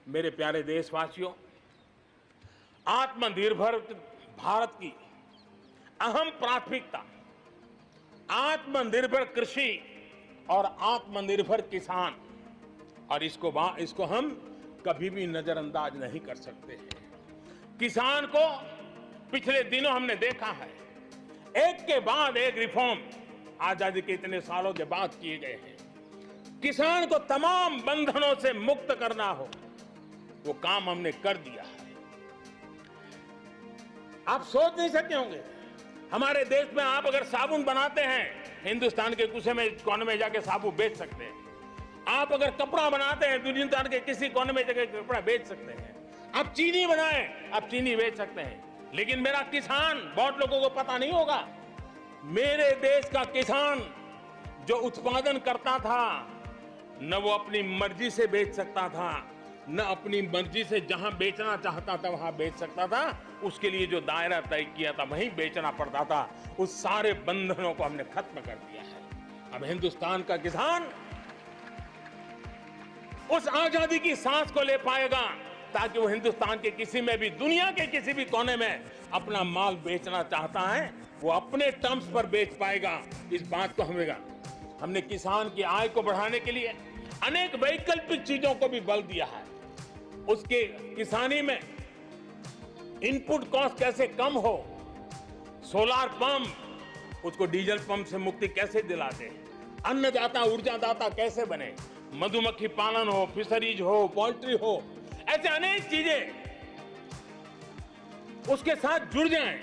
मेरे प्यारे देशवासियों, आत्मनिर्भर भारत की अहम प्राथमिकता आत्मनिर्भर कृषि और आत्मनिर्भर किसान, और इसको हम कभी भी नजरअंदाज नहीं कर सकते हैं। किसान को पिछले दिनों हमने देखा है, एक के बाद एक रिफॉर्म आजादी के इतने सालों के बाद किए गए हैं। किसान को तमाम बंधनों से मुक्त करना हो, वो काम हमने कर दिया है। आप सोच नहीं सकते होंगे, हमारे देश में आप अगर साबुन बनाते हैं, हिंदुस्तान के कोने में जाके साबुन बेच सकते हैं। आप अगर कपड़ा बनाते हैं, हिंदुस्तान के किसी कोने में जाके कपड़ा बेच सकते हैं। आप चीनी बनाएं, आप चीनी बेच सकते हैं। लेकिन मेरा किसान, बहुत लोगों को पता नहीं होगा, मेरे देश का किसान जो उत्पादन करता था, न वो अपनी मर्जी से बेच सकता था, न अपनी मर्जी से जहां बेचना चाहता था वहां बेच सकता था। उसके लिए जो दायरा तय किया था वहीं बेचना पड़ता था। उस सारे बंधनों को हमने खत्म कर दिया है। अब हिंदुस्तान का किसान उस आजादी की सांस को ले पाएगा ताकि वो हिंदुस्तान के किसी में भी, दुनिया के किसी भी कोने में अपना माल बेचना चाहता है, वो अपने टर्म्स पर बेच पाएगा। इस बात को हमने किसान की आय को बढ़ाने के लिए अनेक वैकल्पिक चीजों को भी बल दिया है। उसके किसानी में इनपुट कॉस्ट कैसे कम हो, सोलार पंप, उसको डीजल पंप से मुक्ति कैसे दिलाते, अन्नदाता ऊर्जादाता कैसे बने, मधुमक्खी पालन हो, फिशरीज हो, पोल्ट्री हो, ऐसे अनेक चीजें उसके साथ जुड़ जाएं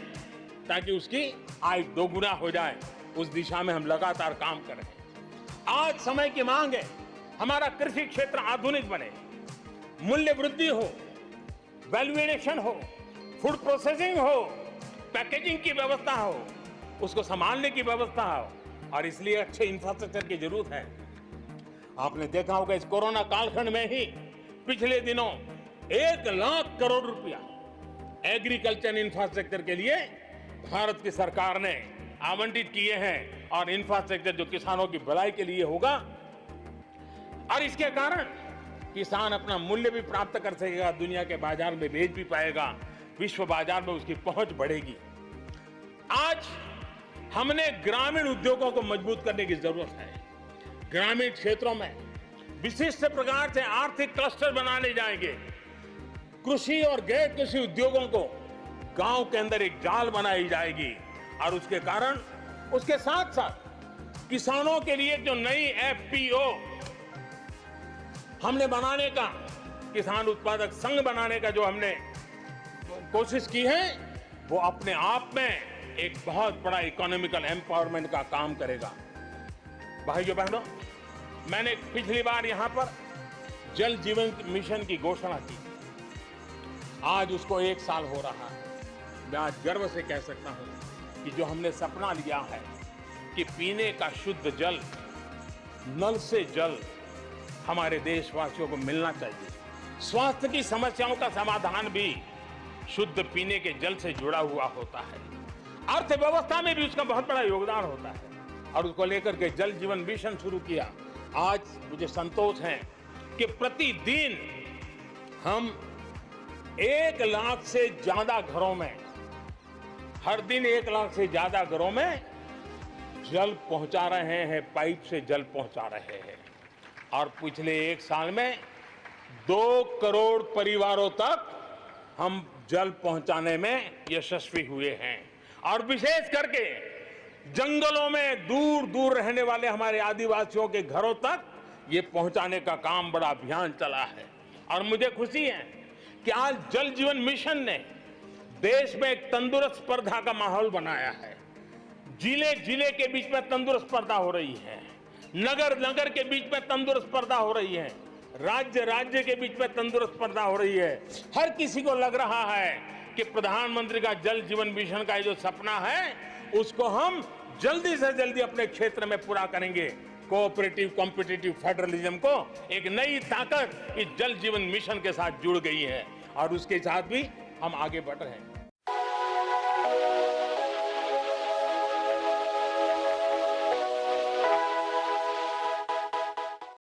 ताकि उसकी आय दोगुना हो जाए। उस दिशा में हम लगातार काम कर रहे हैं। आज समय की मांग है, हमारा कृषि क्षेत्र आधुनिक बने, मूल्य वृद्धि हो, वैल्यू एडिशन हो, फूड प्रोसेसिंग हो, पैकेजिंग की व्यवस्था हो, उसको संभालने की व्यवस्था हो, और इसलिए अच्छे इंफ्रास्ट्रक्चर की जरूरत है। आपने देखा होगा इस कोरोना कालखंड में ही पिछले दिनों 1 लाख करोड़ रुपया एग्रीकल्चर इंफ्रास्ट्रक्चर के लिए भारत की सरकार ने आवंटित किए हैं, और इंफ्रास्ट्रक्चर जो किसानों की भलाई के लिए होगा, और इसके कारण किसान अपना मूल्य भी प्राप्त कर सकेगा, दुनिया के बाजार में बेच भी पाएगा, विश्व बाजार में उसकी पहुंच बढ़ेगी। आज हमने ग्रामीण उद्योगों को मजबूत करने की जरूरत है। ग्रामीण क्षेत्रों में विशिष्ट प्रकार से आर्थिक क्लस्टर बनाने जाएंगे। कृषि और गैर कृषि उद्योगों को गांव के अंदर एक जाल बनाई जाएगी, और उसके कारण उसके साथ साथ किसानों के लिए जो नई एफपीओ हमने बनाने का, किसान उत्पादक संघ बनाने का जो हमने कोशिश की है, वो अपने आप में एक बहुत बड़ा इकोनॉमिकल एम्पावरमेंट का काम करेगा। भाइयों बहनों, मैंने पिछली बार यहां पर जल जीवन मिशन की घोषणा की, आज उसको 1 साल हो रहा है। मैं आज गर्व से कह सकता हूं कि जो हमने सपना लिया है कि पीने का शुद्ध जल, नल से जल हमारे देशवासियों को मिलना चाहिए। स्वास्थ्य की समस्याओं का समाधान भी शुद्ध पीने के जल से जुड़ा हुआ होता है। अर्थव्यवस्था में भी उसका बहुत बड़ा योगदान होता है, और उसको लेकर के जल जीवन मिशन शुरू किया। आज मुझे संतोष है कि प्रतिदिन हम 1 लाख से ज्यादा घरों में, हर दिन 1 लाख से ज्यादा घरों में जल पहुंचा रहे हैं, पाइप से जल पहुंचा रहे हैं। और पिछले 1 साल में 2 करोड़ परिवारों तक हम जल पहुंचाने में यशस्वी हुए हैं। और विशेष करके जंगलों में दूर दूर रहने वाले हमारे आदिवासियों के घरों तक ये पहुंचाने का काम, बड़ा अभियान चला है। और मुझे खुशी है कि आज जल जीवन मिशन ने देश में एक तंदुरुस्त स्पर्धा का माहौल बनाया है। जिले जिले के बीच में तंदुरुस्त स्पर्धा हो रही है, नगर नगर के बीच में तंदुरुस्त स्पर्धा हो रही है, राज्य राज्य के बीच में तंदुरुस्त स्पर्धा हो रही है। हर किसी को लग रहा है कि प्रधानमंत्री का जल जीवन मिशन का जो सपना है, उसको हम जल्दी से जल्दी अपने क्षेत्र में पूरा करेंगे। कोऑपरेटिव कॉम्पिटिटिव फेडरलिज्म को एक नई ताकत इस जल जीवन मिशन के साथ जुड़ गई है, और उसके साथ भी हम आगे बढ़ रहे हैं।